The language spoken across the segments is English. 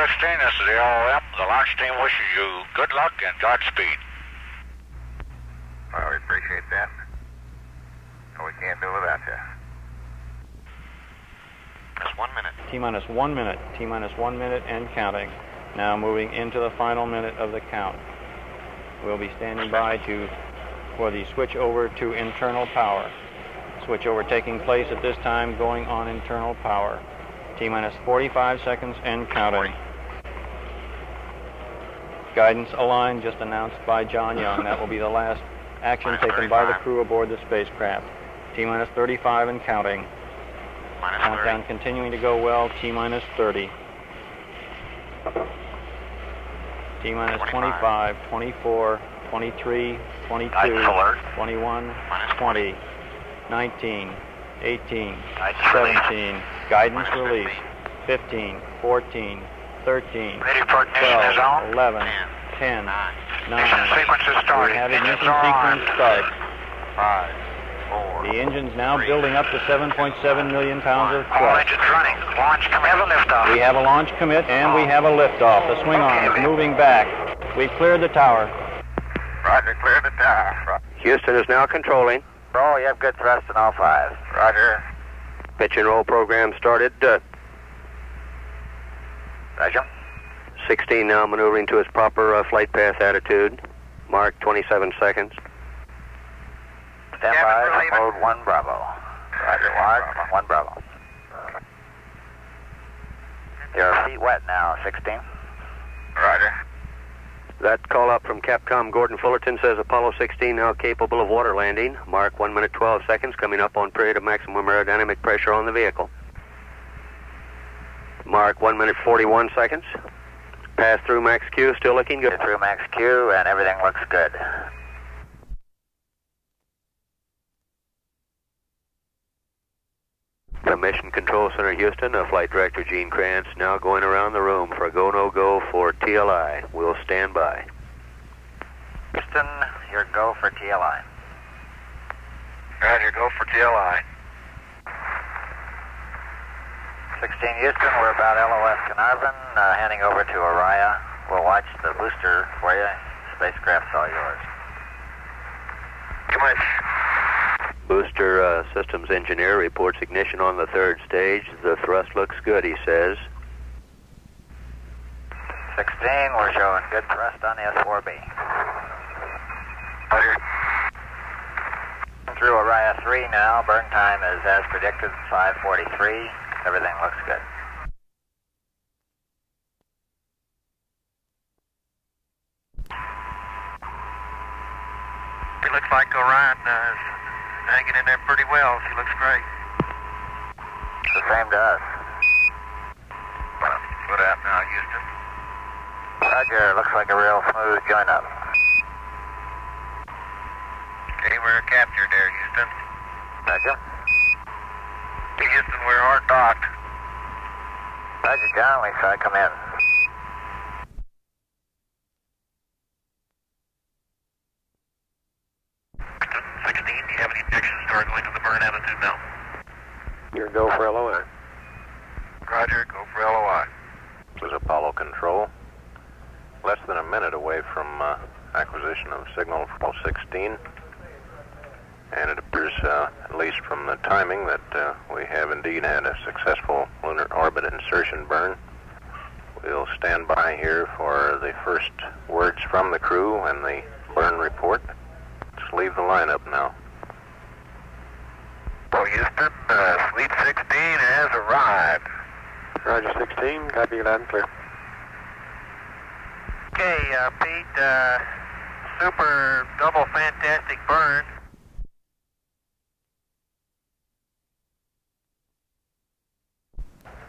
16, this is the LOM. The launch team wishes you good luck and Godspeed. Well, we appreciate that. We can't do without you. Just 1 minute. T-minus 1 minute. T-minus 1 minute and counting. Now moving into the final minute of the count. We'll be standing by for the switch over to internal power. Switch over taking place at this time, going on internal power. T-minus 45 seconds and counting. Guidance aligned, just announced by John Young. That will be the last action taken by the crew aboard the spacecraft. T-minus 35 and counting. Countdown continuing to go well. T-minus 30. T-minus 25, 24, 23, 22, 21, 20, 19, 18, 17. Guidance release. 15, 14, 13, 12, 11, 10, 9. We have ignition sequence start. 5, 4. The engine's now building up to 7.7 million pounds of All thrust. engines running. Launch commit. We have a liftoff. We have a launch commit and we have a liftoff. The swing arm is moving back. We've cleared the tower. Roger, clear the tower. Houston is now controlling. Roll, you have good thrust in all 5. Roger. Pitch and roll program started. Roger. 16 now maneuvering to its proper flight path attitude. Mark 27 seconds. Stand by, mode 1 Bravo. Roger, Mark 1 Bravo. Your feet wet now, 16. Roger. That call up from Capcom Gordon Fullerton says Apollo 16 now capable of water landing. Mark 1 minute 12 seconds, coming up on period of maximum aerodynamic pressure on the vehicle. Mark 1 minute 41 seconds. Pass through max Q, still looking good. Through max Q and everything looks good. The Mission Control Center, Houston, Flight Director Gene Kranz now going around the room for a go-no-go for TLI. We'll stand by. Houston, your go for TLI. Roger, go for TLI. 16 Houston, we're about LOS Carnarvon, handing over to Araya. We'll watch the booster for you. Spacecraft's all yours. Come on. Booster systems engineer reports ignition on the 3rd stage. The thrust looks good, he says. 16, we're showing good thrust on the S4B. Roger. Through Araya 3 now. Burn time is as predicted, 5:43. Everything looks good. It looks like Orion is hanging in there pretty well. She looks great. It's the same to us. Foot out now, Houston. Roger, looks like a real smooth join-up. Okay, we're captured there, Houston. Roger. Houston, we're hard docked. Roger, John, we saw come in. Houston, 16, do you have any objections to our going to the burn attitude now? Your go for LOI. Roger, go for LOI. This is Apollo Control. Less than a minute away from acquisition of signal for Apollo 16. And it appears, at least from the timing, that we have indeed had a successful lunar orbit insertion burn. We'll stand by here for the first words from the crew and the burn report. Let's leave the lineup now. Well, Houston, Fleet 16 has arrived. Roger, 16. Copy, loud and clear. Okay, Pete, super double fantastic burn.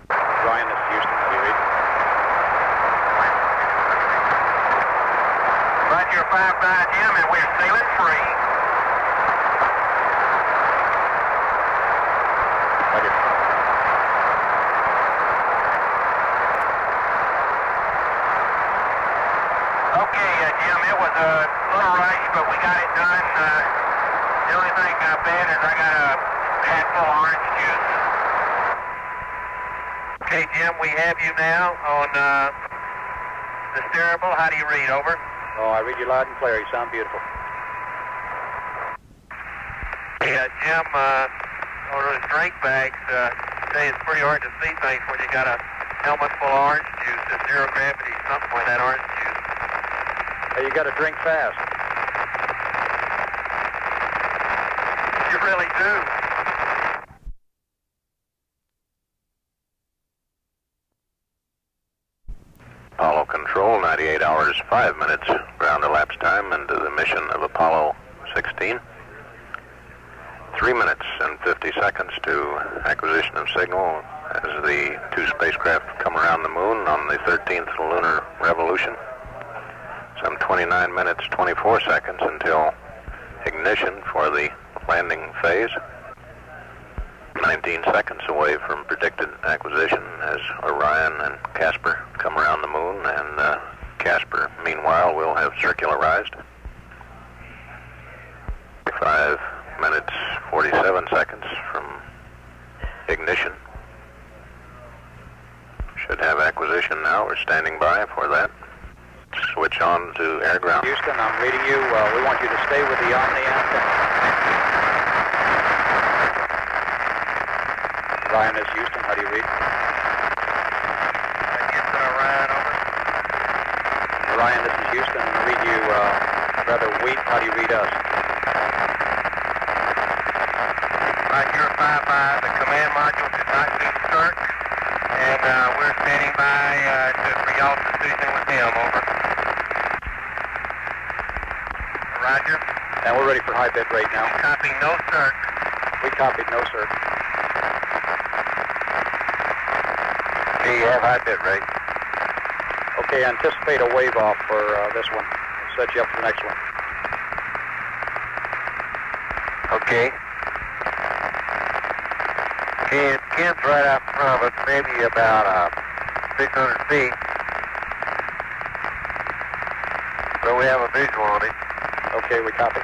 Ryan, this is Houston. How do you read? Roger, 5-9 Jim, and we're sailing free. Roger. Okay, Jim, it was a little rush, but we got it done. The only thing bad is I got a hat full of orange juice. Okay, Jim, we have you now on the steerable. How do you read? Over. Oh, I read you loud and clear. You sound beautiful. Yeah, Jim, on those drink bags, say it's pretty hard to see things when you got a helmet full of orange juice. There's zero gravity, something with that orange juice. Hey, you got to drink fast. You really do. Apollo Control, 98 hours, 5 minutes ground elapsed time into the mission of Apollo 16. 3 minutes and 50 seconds to acquisition of signal as the two spacecraft come around the moon on the 13th lunar revolution. Some 29 minutes, 24 seconds until ignition for the landing phase. 19 seconds away from predicted acquisition as Orion and Casper come around the moon, and Casper, meanwhile, will have circularized. 5 minutes, 47 seconds from ignition. Should have acquisition now. We're standing by for that. Switch on to air ground. Houston, I'm reading you. We want you to stay with the Omni antenna. Ryan, this is Houston. How do you read? Houston, Orion, over. Ryan, this is Houston. I read you rather weak. How do you read us? You're 5-5. The command module did not do search, and we're standing by for y'all's decision with him, over. Roger. And we're ready for high bit rate now. Copy, no search. We copied, no sir. Okay, you have high bit rate. Okay, anticipate a wave off for this one. We'll set you up for the next one. Okay. Ken's right out in front of us, maybe about 600 feet. So we have a visual on it. Okay, we copy.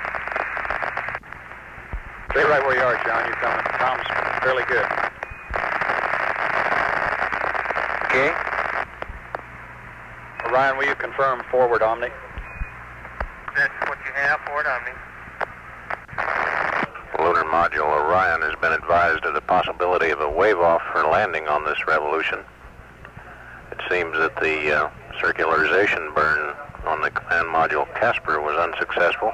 Stay right where you are, John. You're coming. Tom's fairly good. Okay. Orion, will you confirm forward Omni? That's what you have for it, Omni. Lunar module Orion has been advised of the possibility of a wave-off for landing on this revolution. It seems that the circularization burn on the command module Casper was unsuccessful.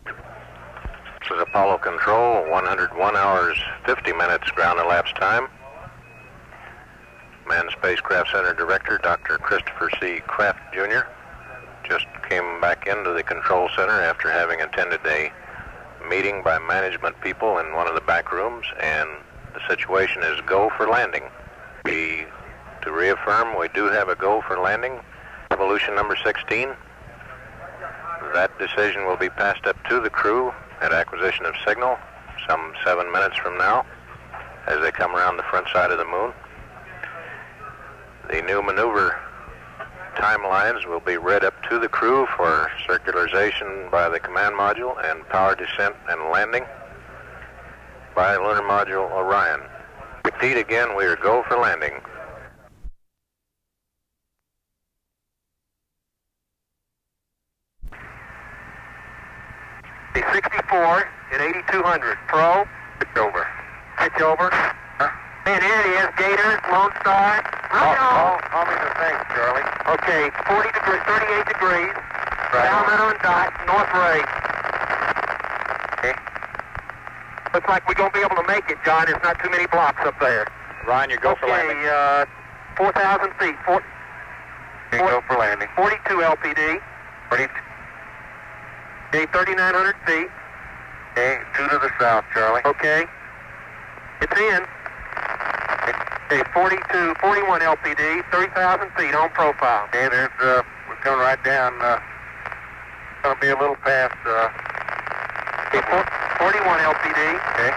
This is Apollo Control, 101 hours, 50 minutes ground elapsed time. Manned Spacecraft Center Director, Dr. Christopher C. Kraft, Jr. just came back into the control center after having attended a meeting by management people in one of the back rooms, and the situation is go for landing. To reaffirm, we do have a go for landing, revolution number 16. That decision will be passed up to the crew at acquisition of signal some 7 minutes from now as they come around the front side of the moon. The new maneuver timelines will be read up to the crew for circularization by the command module and power descent and landing by lunar module Orion. Repeat again, we are go for landing. The 64 at 8200. Pro. Pitch over. Pitch over. And here it is, Gator, Lone Star. Right on. Call me the thing, Charlie. Okay, 38 degrees. Right Palmetto and Dot, North Ray. Okay. Looks like we're going to be able to make it, John. There's not too many blocks up there. Ryan, you go for landing. Okay, 4,000 feet. Go for landing. 42 LPD. 42. Okay, 3,900 feet. Okay, 2 to the south, Charlie. Okay. It's in. Okay, 41 LPD, 3,000 feet on profile. Okay, there's, we're coming right down, going to be a little past, Okay, 41 LPD. okay.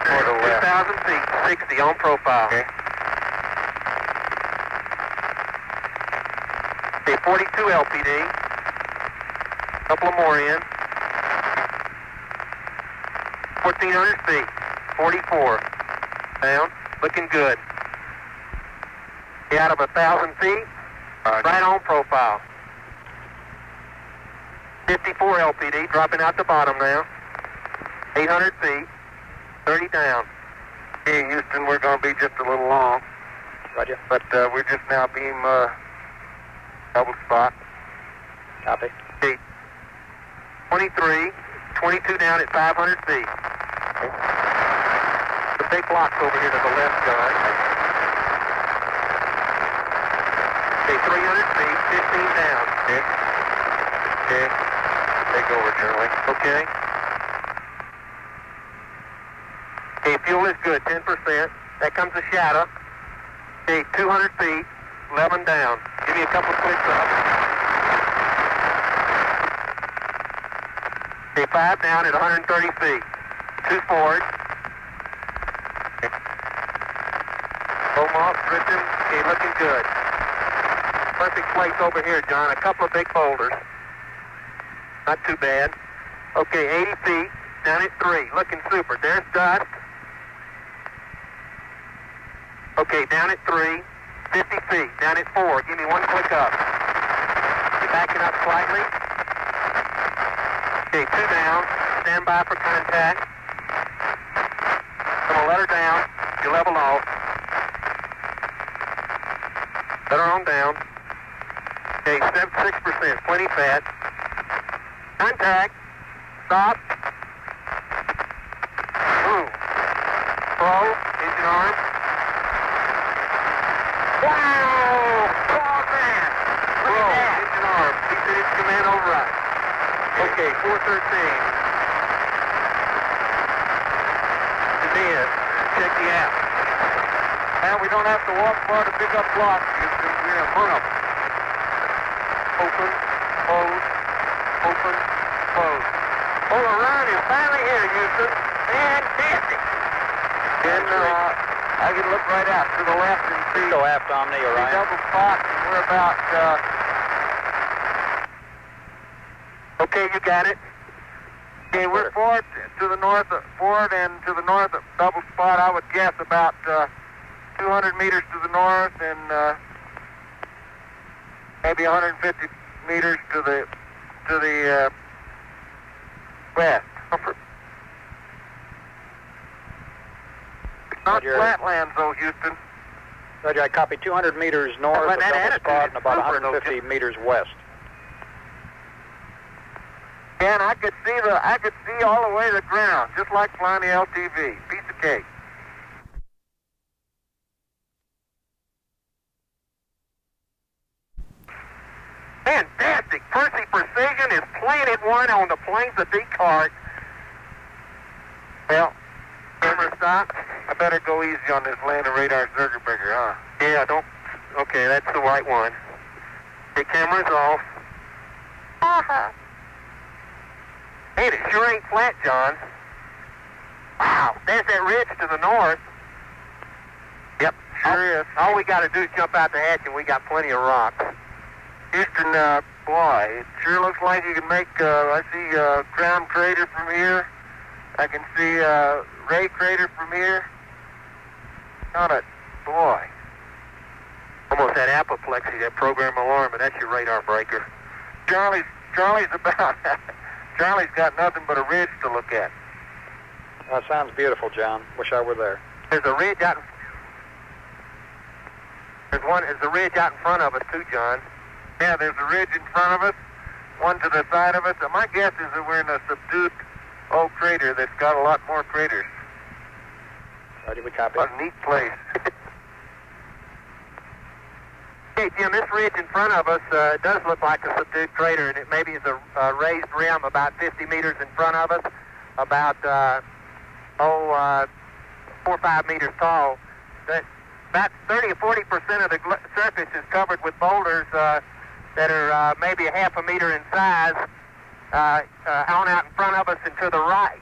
Toward the left. 2,000 feet, 60 on profile. Okay. Okay, 42 LPD. Couple of more in. 1,400 feet. 44. Down. Looking good. Out of 1,000 feet. Right on profile. 54 LPD, dropping out the bottom now. 800 feet. 30 down. Hey, Houston, we're going to be just a little long. Roger. But we're just now beam double spot. Copy. Okay. 23, 22 down at 500 feet. The big blocks over here to the left, John. Okay, 300 feet, 15 down. Okay. Okay. Take over, Charlie. Okay. Okay, fuel is good, 10%. That comes a shadow. Okay, 200 feet, 11 down. Give me a couple clicks up. Okay, 5 down at 130 feet. 2 forward. Omos, Christian, okay, looking good. Perfect place over here, John. A couple of big boulders. Not too bad. Okay, 80 feet, down at 3. Looking super. There's dust. Okay, down at 3. 50 feet, down at 4. Give me one click up. You're backing up slightly. Okay, 2 down. Stand by for contact. I'm going to let her down. You level off. Let her on down. Okay, 6%. Plenty fat. Contact. Stop. Move. Slow. Engine arm. Wow! Oh, man! Look at that! Engine arm. He said it's command override. Okay, 413. Then, check the app. Now we don't have to walk far to pick up blocks. We're in front of them. Open, close, open, close. Oh, the run is finally here, Houston. Fantastic! And I can look right out to the left and see. Go aft Omni, Orion. Double spot, and we're about. Okay, you got it. Okay, we're forward to the north, forward and to the north of double spot. I would guess about 200 meters to the north and maybe 150 meters to the west. It's not flatlands, though, Houston. Roger, I copy 200 meters north of double spot and about 150 meters west. And I could see all the way to the ground, just like flying the LTV. Piece of cake. Fantastic. Percy Precision is playing it one on the plains of Descartes. Well, camera stop. I better go easy on this landing radar circuit breaker, huh? Yeah, don't. Okay, that's the right one. The camera's off. Hey, it sure ain't flat, John. Wow, there's that ridge to the north. Yep, sure is. All we got to do is jump out the hatch and we got plenty of rocks. Houston, boy, it sure looks like you can make, I see Crown Crater from here. I can see Ray Crater from here. Got it, boy. Almost had apoplexy, that program alarm, and that's your radar breaker. Charlie's about, Charlie's got nothing but a ridge to look at. That sounds beautiful, John. Wish I were there. There's a ridge out there's a ridge out in front of us too, John. Yeah, there's a ridge in front of us, one to the side of us. And my guess is that we're in a subdued old crater that's got a lot more craters. Roger, we copy. What a neat place. Hey, Jim, this ridge in front of us does look like a subdued crater, and it maybe is a raised rim about 50 meters in front of us, about 4 or 5 meters tall. About 30 or 40% of the surface is covered with boulders that are maybe a half a meter in size. On out in front of us and to the right,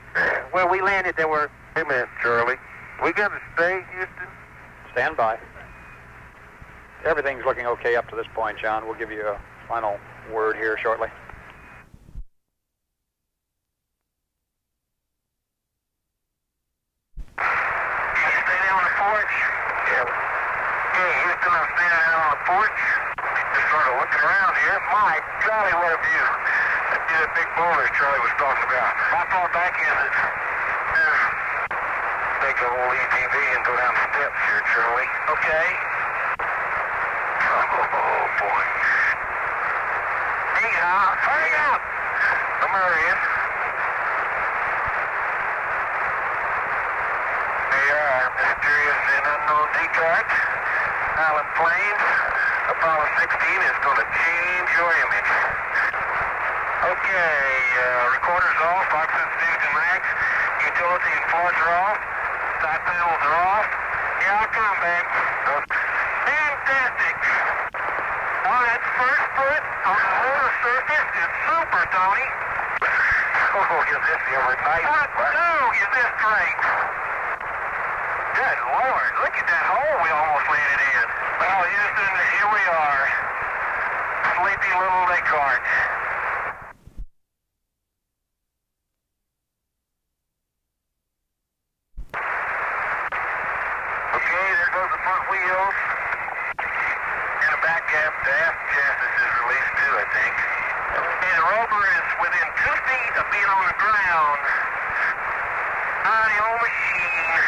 where we landed, there were. Hey, man, Charlie, we got to stay, Houston. Stand by. Everything's looking okay up to this point, John. We'll give you a final word here shortly. big boulders Charlie was talking about. How far back is it? Take the old ETV and go down the steps here, Charlie. Okay. Oh, boy. Hurry up! I'm hurrying. They are mysterious and unknown decarts. Island Plains. Apollo 16 is going to change your image. Okay, recorders off, oxygen safety max, utility and floors are off, side panels are off. Here I come, babe. Fantastic. Oh, that first foot on the lunar surface is super, Tony. Oh, is this ever nice? No, is this great? Good Lord, look at that hole we almost landed in. Well, Houston, here we are. Sleepy little Descartes. Okay, there goes the front wheels. And the back aft chassis is released too, I think. And the rover is within 2 feet of being on the ground. Mighty old machine.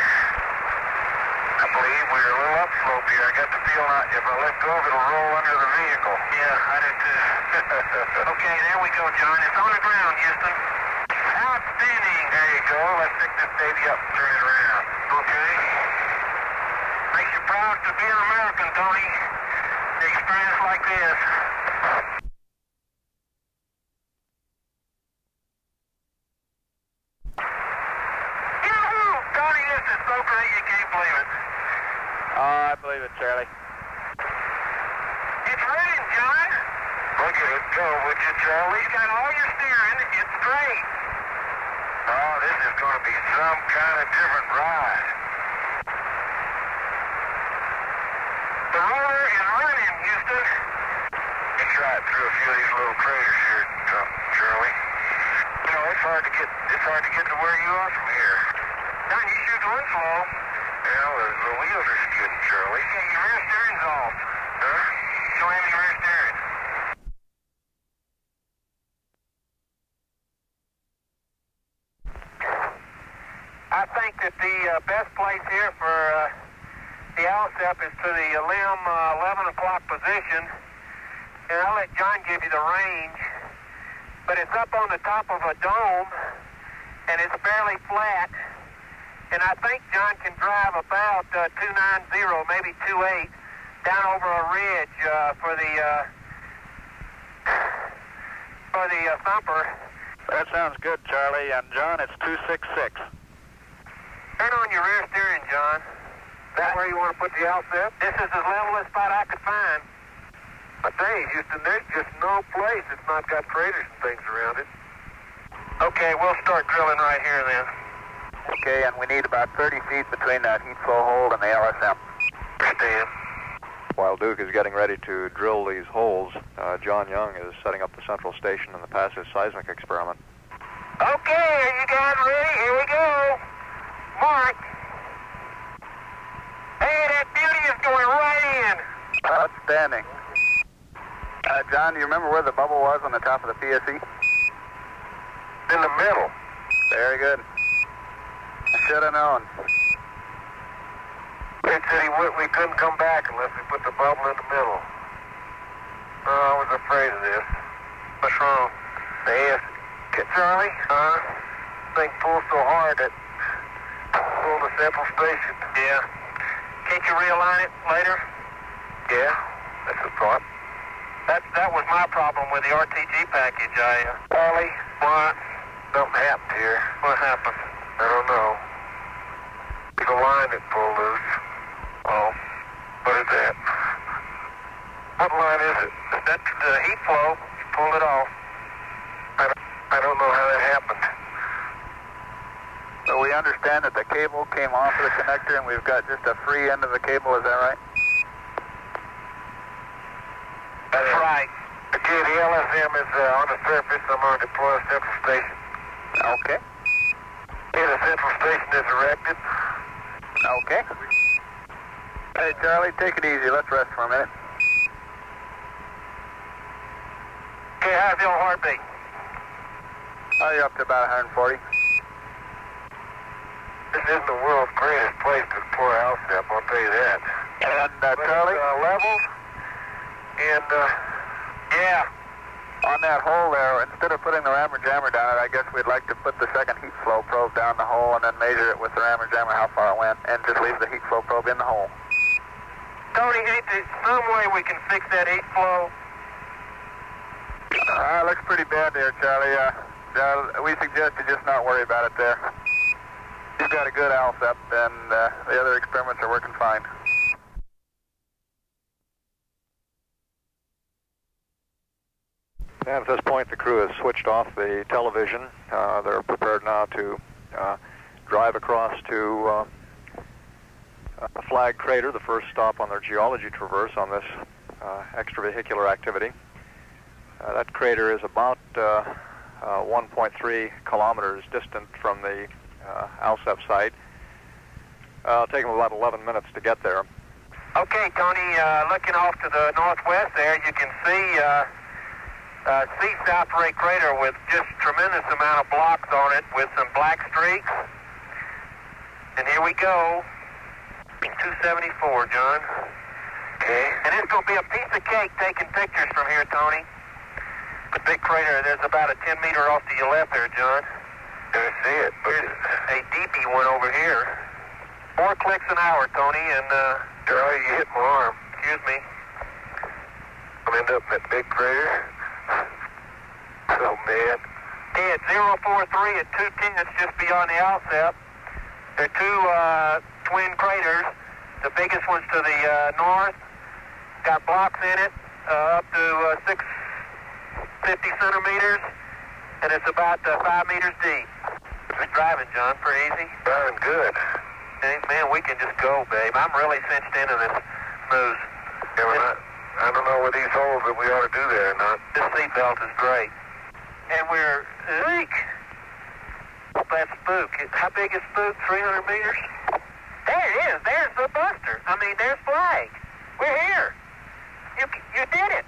I believe we're a little upslope here. I got the feel out if I let go of it, it'll roll under the vehicle. Yeah, I do too. Okay, there we go, John. It's on the ground, Houston. Outstanding. There you go. Let's pick this baby up and turn it around. Okay. Makes you proud to be an American, Tony. The experience like this. Yahoo! Tony, this is so great you can't believe it. I believe it, Charlie. It's raining, John. Look at it go, would you, Charlie? You got all your steering. It's great. Oh, this is going to be some kind of different ride. The rotor is running, Houston. You try it through a few of these little craters here, Charlie. You know, it's hard to get to where you are from here. John, you sure going slow. Well, the wheels are skidding, Charlie. Yeah, your rear steering's off. Huh? You don't have any rear steering. I think that the best place here for the LSEP is to the limb 11 o'clock position, and I'll let John give you the range, but it's up on the top of a dome, and it's fairly flat, and I think John can drive about 290, maybe 28, down over a ridge for the thumper. That sounds good, Charlie. And John, it's 266. Turn on your rear steering, John. That where you want to put the LSEP? This is the levelest spot I could find. I tell you, Houston, there's just no place that's not got craters and things around it. Okay, we'll start drilling right here then. Okay, and we need about 30 feet between that heat flow hold and the LSM. Understand. While Duke is getting ready to drill these holes, John Young is setting up the central station in the passive seismic experiment. Okay, are you guys ready? Here we go. Mark. Hey, that beauty is going right in. Outstanding. John, do you remember where the bubble was on the top of the PSE? In the middle. Very good. I should have known. They said we couldn't come back unless we put the bubble in the middle. Oh, I was afraid of this. What's wrong? The AS. Charlie? Thing pulled so hard that pulled the central station. Yeah. Can't you realign it later? Yeah, that's a thought. That was my problem with the RTG package. Charlie? What? Something happened here. What happened? I don't know. The line that pulled loose. Oh, what is that? What line is it? That's the heat flow. You pulled it off. I don't know how that happened. So we understand that the cable came off of the connector and we've got just a free end of the cable, is that right? That's right. Okay, the LSM is on the surface. I'm going to deploy a central station. Okay. Okay, the central station is erected. Okay. Hey, Charlie, take it easy. Let's rest for a minute. Okay, how's your heartbeat? You're up to about 140. This isn't the world's greatest place to explore Alsep, I'll tell you that. And Charlie? Level. And, yeah. On that hole there, instead of putting the rammer jammer down it, I guess we'd like to put the second heat flow probe down the hole and then measure it with the rammer jammer how far it went, and just leave the heat flow probe in the hole. Tony, ain't there some way we can fix that heat flow? Looks pretty bad there, Charlie. We suggest you just not worry about it there. You've got a good Alsep, and the other experiments are working fine. And at this point, the crew has switched off the television. They're prepared now to drive across to a flag crater, the first stop on their geology traverse on this extravehicular activity. That crater is about 1.3 kilometers distant from the Alsep site. It'll take them about 11 minutes to get there. Okay, Tony, looking off to the northwest there, you can see South Ray Crater with just tremendous amount of blocks on it with some black streaks. And here we go. 274, John. Okay. And it's going to be a piece of cake taking pictures from here, Tony. The big crater, there's about a 10 meter off to your left there, John. I see it. There's a deepy one over here. 4 clicks an hour, Tony, and, Charlie, you hit my arm. excuse me. I'm end up in that big crater. Oh, man. Hey, it's 043 at 210, just beyond the Alsep. There are two twin craters. The biggest one's to the north. Got blocks in it up to 650 centimeters, and it's about 5 meters deep. It's driving, John, pretty easy. Driving good. Hey, man, we can just go, babe. I'm really cinched into this moose. Yeah, but I don't know with these holes that we ought to do there or not. This seatbelt is great. And we're... Eek! That spook. How big is spook? 300 meters? There it is. There's the Buster. I mean, there's flag. We're here. You did it.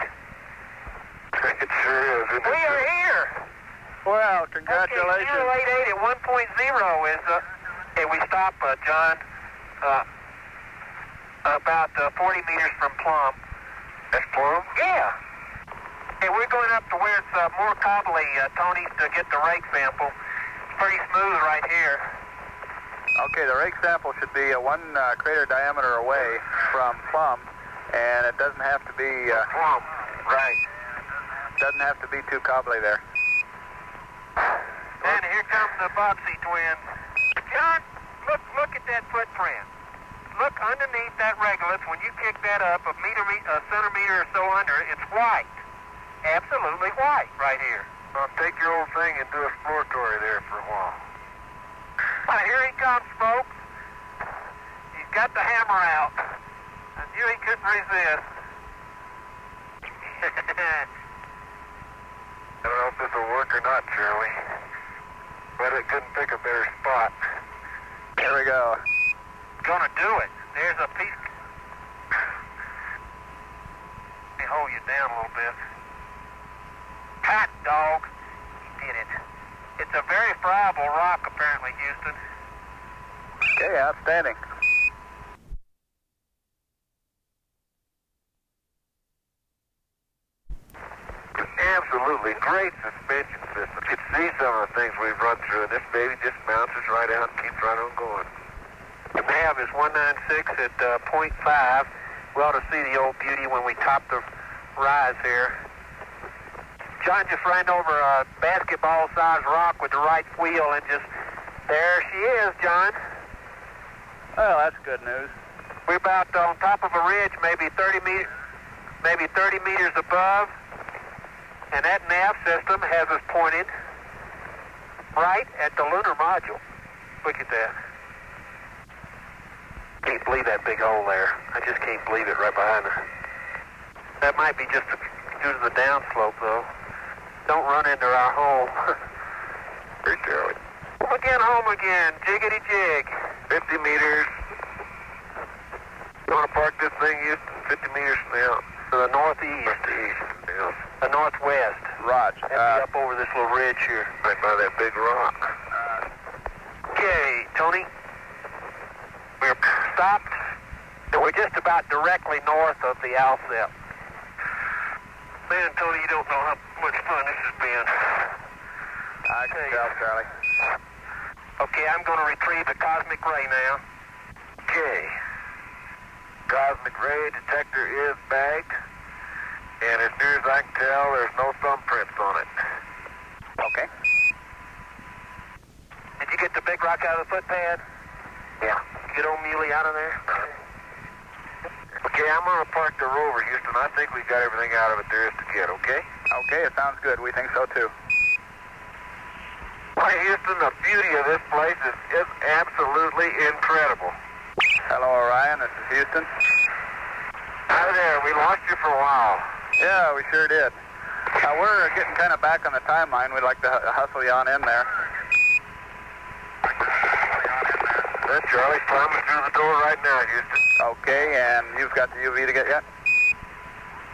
It sure is, isn't it? We are here. Well, congratulations. Okay, 088 at 1.0 is... okay, we stop, John, about 40 meters from Plum. That's Plum? Yeah. Hey, we're going up to where it's more cobbly, Tony, to get the rake sample. It's pretty smooth right here. Okay, the rake sample should be 1 crater diameter away from Plum, and it doesn't have to be... Plum, right. Doesn't have to be too cobbly there. And here come the Bobbsey twins. John, look at that footprint. Look underneath that regolith. When you kick that up a centimeter or so under, it's white. Absolutely white right here. Well, take your old thing and do exploratory there for a while. Well, here he comes, folks. He's got the hammer out. I knew he couldn't resist. I don't know if this will work or not, Charlie. But it couldn't pick a better spot. Here we go. Gonna do it. There's a piece. Let me hold you down a little bit. Hot dog. He did it. It's a very friable rock, apparently, Houston. Okay, outstanding. Absolutely great suspension system. You can see some of the things we've run through, and this baby just bounces right out and keeps right on going. The nav is 196 at 0.5. We ought to see the old beauty when we top the rise here. John just ran over a basketball-sized rock with the right wheel, and just there she is, John. Well, that's good news. We're about on top of a ridge, maybe 30 meters above. And that nav system has us pointed right at the lunar module. Look at that. Can't believe that big hole there. I just can't believe it right behind her. That might be just due to the downslope, though. Don't run into our hole. Right there. Home again. Jiggity jig. 50 meters. You want to park this thing, Houston? 50 meters from the out. To the northeast. Northeast. Yeah. The northwest. Raj. Up over this little ridge here, right by that big rock. Okay, Tony. We're stopped, and we're just about directly north of the Alsep. Man, Tony, you don't know how much fun this has been. I can tell, Charlie. Okay, I'm going to retrieve the cosmic ray now. Okay. Cosmic ray detector is bagged, and as near as I can tell, there's no thumbprints on it. Okay. Did you get the big rock out of the footpad? Yeah. Get old Muley out of there? Okay, I'm going to park the rover, Houston. I think we got everything out of it there is to get, okay? Okay, it sounds good. We think so, too. Why, Houston, the beauty of this place is absolutely incredible. Hello, Orion. This is Houston. Hi there. We lost you for a while. Yeah, we sure did. We're getting kind of back on the timeline. We'd like to hustle you on in there. Good, Charlie's climbing through the door right now, Houston. Okay, and you've got the UV to get yet?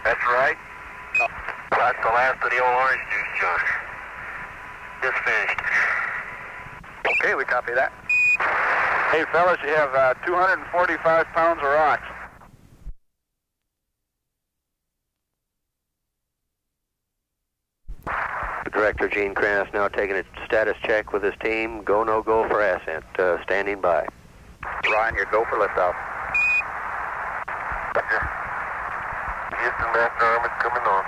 That's right. No. That's the last of the old orange juice, John. Just finished. Okay, we copy that. Hey, fellas, you have 245 pounds of rocks. Director Gene Kranz now taking a status check with his team. Go, no go for ascent. Standing by. Ryan, your go for liftoff. Roger. Houston, left arm is coming on.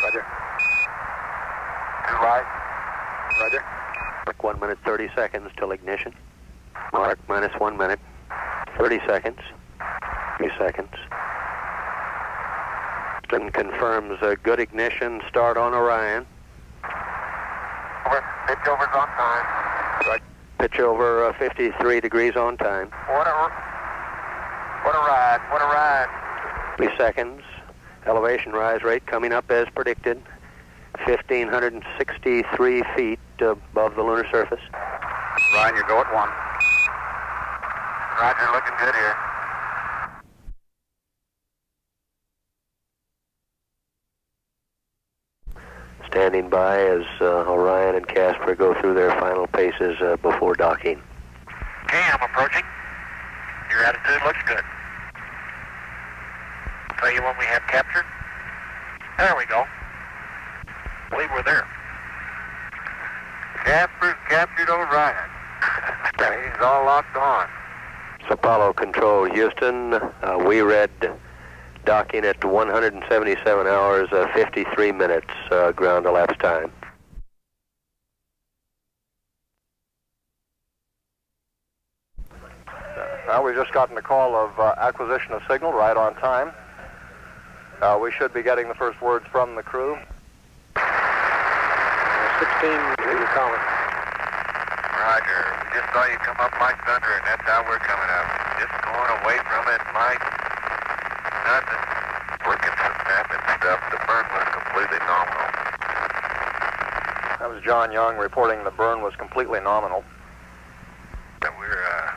Roger. Too light. Roger. Mark 1 minute 30 seconds till ignition. Mark minus 1 minute. 30 seconds. 3 seconds. Then confirms a good ignition start on Orion. Pitch over's on time. Right. Pitch over 53 degrees on time. What a ride. What a ride. 3 seconds. Elevation rise rate coming up as predicted. 1,563 feet above the lunar surface. Ryan, your go at 1. Roger, looking good here. Standing by as Orion and Casper go through their final paces before docking. Okay, I'm approaching. Your attitude looks good. I'll tell you when we have captured. There we go. I believe we're there. Casper's captured Orion. He's all locked on. It's Apollo Control, Houston. We read docking at 177 hours, 53 minutes ground elapsed time. Now we've just gotten a call of acquisition of signal right on time. We should be getting the first words from the crew. 16, you're calling. Roger. Just saw you come up like thunder, and that's how we're coming up. Just going away from it like nothing. Working some mapping stuff. The burn was completely nominal. That was John Young reporting the burn was completely nominal. And we're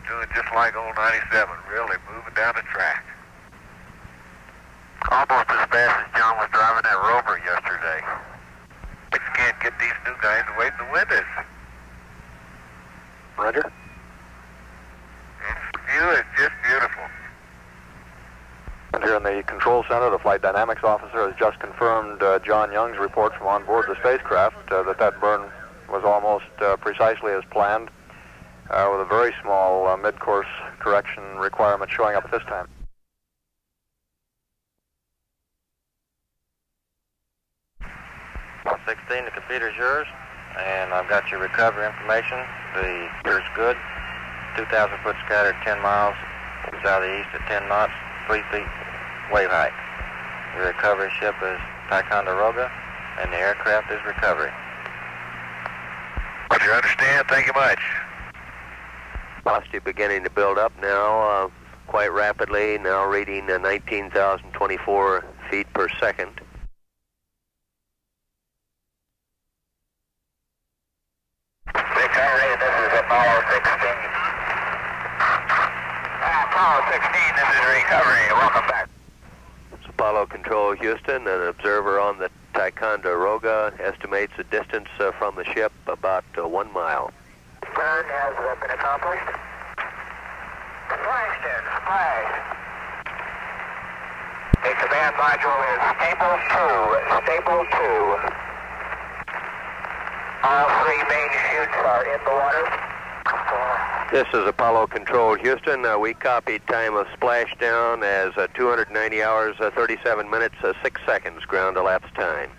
doing just like old 97, really moving down the track. Almost as fast as John was driving that rover yesterday. We can't get these new guys away from the windows. Roger. The view is just beautiful. And here in the control center, the flight dynamics officer has just confirmed John Young's report from on board the spacecraft that burn was almost precisely as planned, with a very small mid-course correction requirement showing up at this time. Well, 16, the computer's yours, and I've got your recovery information. The gear's good. 2,000 foot scattered 10 miles southeast at 10 knots, 3 feet wave height. Your recovery ship is Ticonderoga, and the aircraft is Recovery. Roger, understand. Thank you much. Velocity beginning to build up now quite rapidly, now reading 19,024 feet per second. Recovery, this is Apollo 16. Apollo 16, this is Recovery. Welcome back. It's Apollo Control Houston. An observer on the Ticonderoga estimates the distance from the ship about 1 mile. Turn has been accomplished. Splashed in, splashed. The command module is stable 2, stable 2. All 3 main chutes are in the water. This is Apollo Control Houston. We copied time of splashdown as 290 hours, 37 minutes, 6 seconds ground elapsed time.